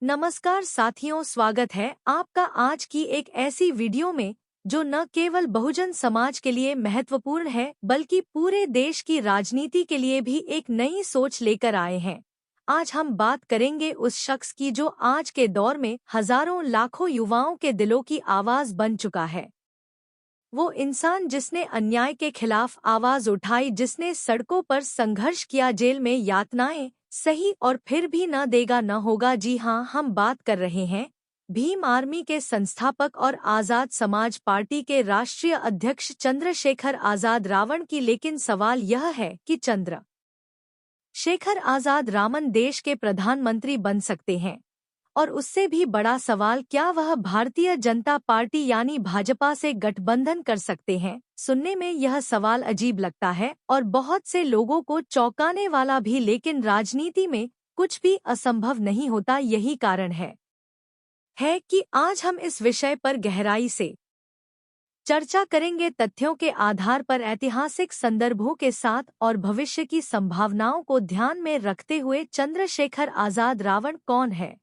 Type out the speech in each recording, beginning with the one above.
नमस्कार साथियों, स्वागत है आपका आज की एक ऐसी वीडियो में जो न केवल बहुजन समाज के लिए महत्वपूर्ण है बल्कि पूरे देश की राजनीति के लिए भी एक नई सोच लेकर आए हैं। आज हम बात करेंगे उस शख्स की जो आज के दौर में हजारों लाखों युवाओं के दिलों की आवाज बन चुका है। वो इंसान जिसने अन्याय के खिलाफ आवाज उठाई, जिसने सड़कों पर संघर्ष किया, जेल में यातनाएं सही और फिर भी न देगा न होगा। जी हाँ, हम बात कर रहे हैं भीम आर्मी के संस्थापक और आजाद समाज पार्टी के राष्ट्रीय अध्यक्ष चंद्रशेखर आजाद रावण की। लेकिन सवाल यह है कि चंद्रशेखर आजाद रावण देश के प्रधानमंत्री बन सकते हैं? और उससे भी बड़ा सवाल, क्या वह भारतीय जनता पार्टी यानी भाजपा से गठबंधन कर सकते हैं? सुनने में यह सवाल अजीब लगता है और बहुत से लोगों को चौंकाने वाला भी, लेकिन राजनीति में कुछ भी असंभव नहीं होता। यही कारण है कि आज हम इस विषय पर गहराई से चर्चा करेंगे, तथ्यों के आधार पर, ऐतिहासिक संदर्भों के साथ और भविष्य की संभावनाओं को ध्यान में रखते हुए। चंद्रशेखर आजाद रावण कौन है?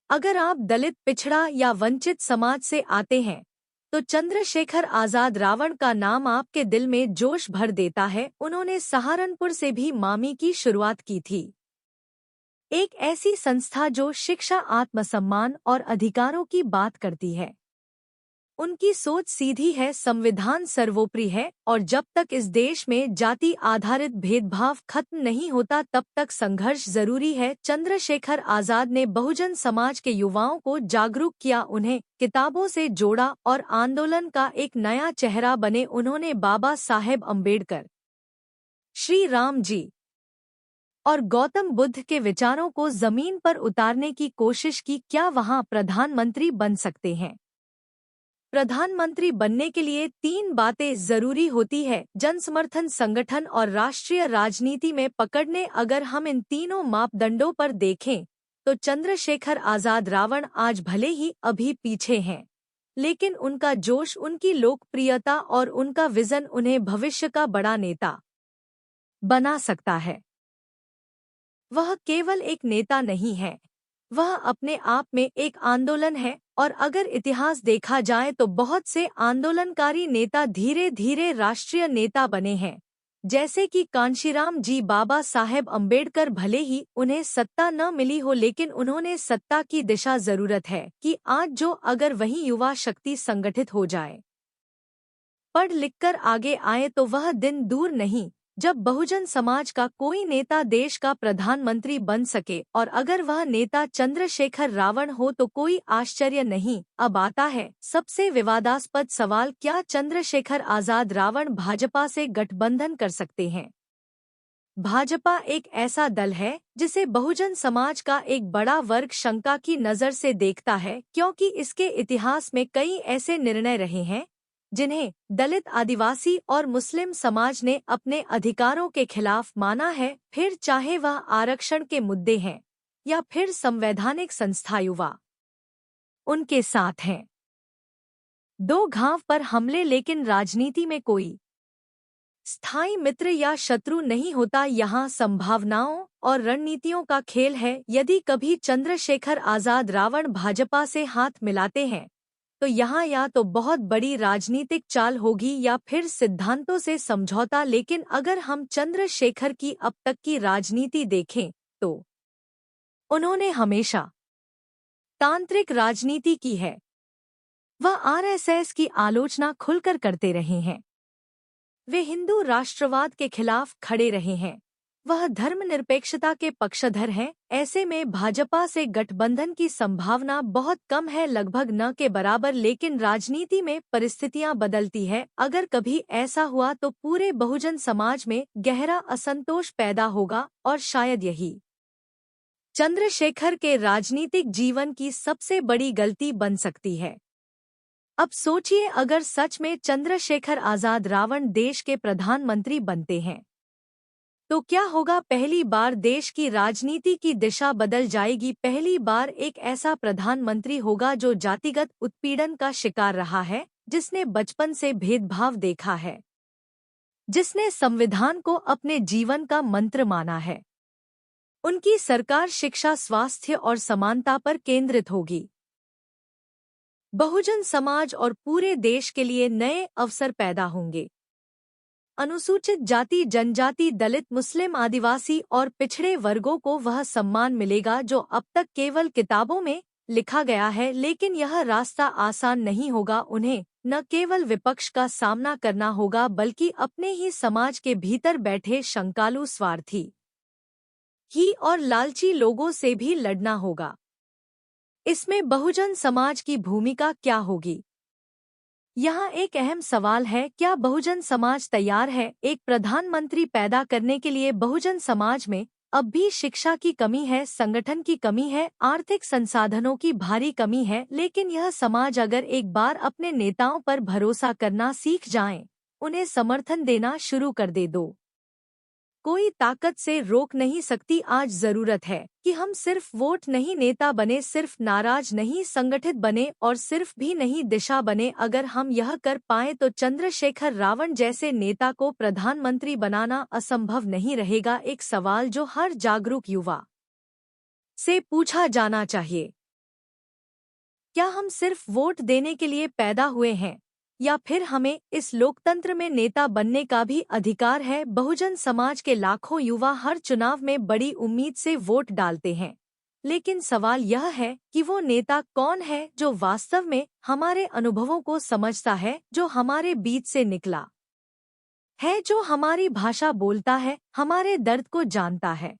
अगर आप दलित, पिछड़ा या वंचित समाज से आते हैं तो चंद्रशेखर आजाद रावण का नाम आपके दिल में जोश भर देता है। उन्होंने सहारनपुर से भी मामी की शुरुआत की थी, एक ऐसी संस्था जो शिक्षा, आत्मसम्मान और अधिकारों की बात करती है। उनकी सोच सीधी है, संविधान सर्वोपरि है और जब तक इस देश में जाति आधारित भेदभाव खत्म नहीं होता तब तक संघर्ष जरूरी है। चंद्रशेखर आजाद ने बहुजन समाज के युवाओं को जागरूक किया, उन्हें किताबों से जोड़ा और आंदोलन का एक नया चेहरा बने। उन्होंने बाबा साहेब अम्बेडकर, श्री राम जी और गौतम बुद्ध के विचारों को जमीन पर उतारने की कोशिश की। क्या वहां प्रधानमंत्री बन सकते हैं? प्रधानमंत्री बनने के लिए 3 बातें जरूरी होती है: जनसमर्थन, संगठन और राष्ट्रीय राजनीति में पकड़ने। अगर हम इन तीनों मापदंडों पर देखें तो चंद्रशेखर आजाद रावण आज भले ही अभी पीछे हैं, लेकिन उनका जोश, उनकी लोकप्रियता और उनका विजन उन्हें भविष्य का बड़ा नेता बना सकता है। वह केवल एक नेता नहीं है, वह अपने आप में एक आंदोलन है। और अगर इतिहास देखा जाए तो बहुत से आंदोलनकारी नेता धीरे धीरे राष्ट्रीय नेता बने हैं, जैसे कि कांशीराम जी। बाबा साहेब अम्बेडकर, भले ही उन्हें सत्ता न मिली हो लेकिन उन्होंने सत्ता की दिशा जरूरत है कि आज जो, अगर वही युवा शक्ति संगठित हो जाए, पढ़ लिख कर आगे आए तो वह दिन दूर नहीं जब बहुजन समाज का कोई नेता देश का प्रधानमंत्री बन सके। और अगर वह नेता चंद्रशेखर रावण हो तो कोई आश्चर्य नहीं। अब आता है सबसे विवादास्पद सवाल, क्या चंद्रशेखर आजाद रावण भाजपा से गठबंधन कर सकते हैं? भाजपा एक ऐसा दल है जिसे बहुजन समाज का एक बड़ा वर्ग शंका की नज़र से देखता है, क्योंकि इसके इतिहास में कई ऐसे निर्णय रहे हैं जिन्हें दलित, आदिवासी और मुस्लिम समाज ने अपने अधिकारों के खिलाफ माना है। फिर चाहे वह आरक्षण के मुद्दे हैं या फिर संवैधानिक संस्था, युवा उनके साथ हैं। 2 घाव पर हमले, लेकिन राजनीति में कोई स्थायी मित्र या शत्रु नहीं होता, यहाँ संभावनाओं और रणनीतियों का खेल है। यदि कभी चंद्रशेखर आजाद रावण भाजपा से हाथ मिलाते हैं तो यहाँ या तो बहुत बड़ी राजनीतिक चाल होगी या फिर सिद्धांतों से समझौता। लेकिन अगर हम चंद्रशेखर की अब तक की राजनीति देखें तो उन्होंने हमेशा तांत्रिक राजनीति की है। वह आरएसएस की आलोचना खुलकर करते रहे हैं, वे हिंदू राष्ट्रवाद के खिलाफ खड़े रहे हैं, वह धर्मनिरपेक्षता के पक्षधर हैं। ऐसे में भाजपा से गठबंधन की संभावना बहुत कम है, लगभग न के बराबर। लेकिन राजनीति में परिस्थितियां बदलती है। अगर कभी ऐसा हुआ तो पूरे बहुजन समाज में गहरा असंतोष पैदा होगा और शायद यही चंद्रशेखर के राजनीतिक जीवन की सबसे बड़ी गलती बन सकती है। अब सोचिए, अगर सच में चंद्रशेखर आजाद रावण देश के प्रधानमंत्री बनते हैं तो क्या होगा? पहली बार देश की राजनीति की दिशा बदल जाएगी। पहली बार एक ऐसा प्रधानमंत्री होगा जो जातिगत उत्पीड़न का शिकार रहा है, जिसने बचपन से भेदभाव देखा है, जिसने संविधान को अपने जीवन का मंत्र माना है। उनकी सरकार शिक्षा, स्वास्थ्य और समानता पर केंद्रित होगी। बहुजन समाज और पूरे देश के लिए नए अवसर पैदा होंगे। अनुसूचित जाति, जनजाति, दलित, मुस्लिम, आदिवासी और पिछड़े वर्गों को वह सम्मान मिलेगा जो अब तक केवल किताबों में लिखा गया है। लेकिन यह रास्ता आसान नहीं होगा। उन्हें न केवल विपक्ष का सामना करना होगा बल्कि अपने ही समाज के भीतर बैठे शंकालु, स्वार्थी ही और लालची लोगों से भी लड़ना होगा। इसमें बहुजन समाज की भूमिका क्या होगी? यहाँ एक अहम सवाल है, क्या बहुजन समाज तैयार है एक प्रधानमंत्री पैदा करने के लिए? बहुजन समाज में अब भी शिक्षा की कमी है, संगठन की कमी है, आर्थिक संसाधनों की भारी कमी है। लेकिन यह समाज अगर एक बार अपने नेताओं पर भरोसा करना सीख जाए, उन्हें समर्थन देना शुरू कर दे, दो कोई ताकत से रोक नहीं सकती। आज जरूरत है कि हम सिर्फ वोट नहीं नेता बने, सिर्फ नाराज नहीं संगठित बने और सिर्फ भी नहीं दिशा बने। अगर हम यह कर पाए तो चंद्रशेखर रावण जैसे नेता को प्रधानमंत्री बनाना असंभव नहीं रहेगा। एक सवाल जो हर जागरूक युवा से पूछा जाना चाहिए, क्या हम सिर्फ वोट देने के लिए पैदा हुए हैं या फिर हमें इस लोकतंत्र में नेता बनने का भी अधिकार है? बहुजन समाज के लाखों युवा हर चुनाव में बड़ी उम्मीद से वोट डालते हैं, लेकिन सवाल यह है कि वो नेता कौन है जो वास्तव में हमारे अनुभवों को समझता है, जो हमारे बीच से निकला है, जो हमारी भाषा बोलता है, हमारे दर्द को जानता है।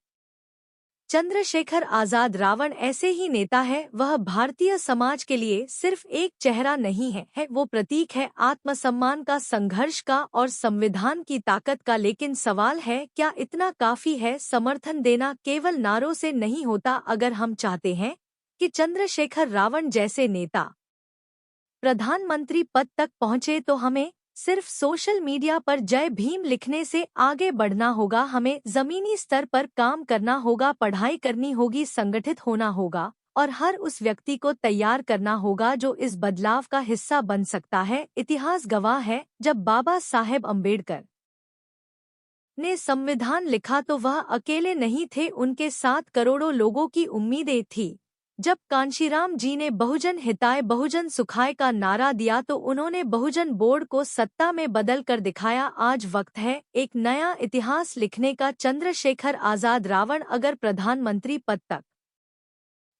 चंद्रशेखर आजाद रावण ऐसे ही नेता है। वह भारतीय समाज के लिए सिर्फ एक चेहरा नहीं है, वो प्रतीक है आत्मसम्मान का, संघर्ष का और संविधान की ताकत का। लेकिन सवाल है, क्या इतना काफी है? समर्थन देना केवल नारों से नहीं होता। अगर हम चाहते हैं कि चंद्रशेखर रावण जैसे नेता प्रधानमंत्री पद तक पहुंचे तो हमें सिर्फ सोशल मीडिया पर जय भीम लिखने से आगे बढ़ना होगा। हमें जमीनी स्तर पर काम करना होगा, पढ़ाई करनी होगी, संगठित होना होगा और हर उस व्यक्ति को तैयार करना होगा जो इस बदलाव का हिस्सा बन सकता है। इतिहास गवाह है, जब बाबा साहेब अम्बेडकर ने संविधान लिखा तो वह अकेले नहीं थे, उनके साथ करोड़ों लोगों की उम्मीदें थी। जब कांशीराम जी ने बहुजन हिताय बहुजन सुखाय का नारा दिया तो उन्होंने बहुजन बोर्ड को सत्ता में बदल कर दिखाया। आज वक्त है एक नया इतिहास लिखने का। चंद्रशेखर आजाद रावण अगर प्रधानमंत्री पद तक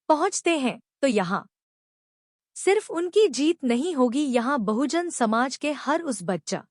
पहुंचते हैं तो यहाँ सिर्फ उनकी जीत नहीं होगी, यहाँ बहुजन समाज के हर उस बच्चा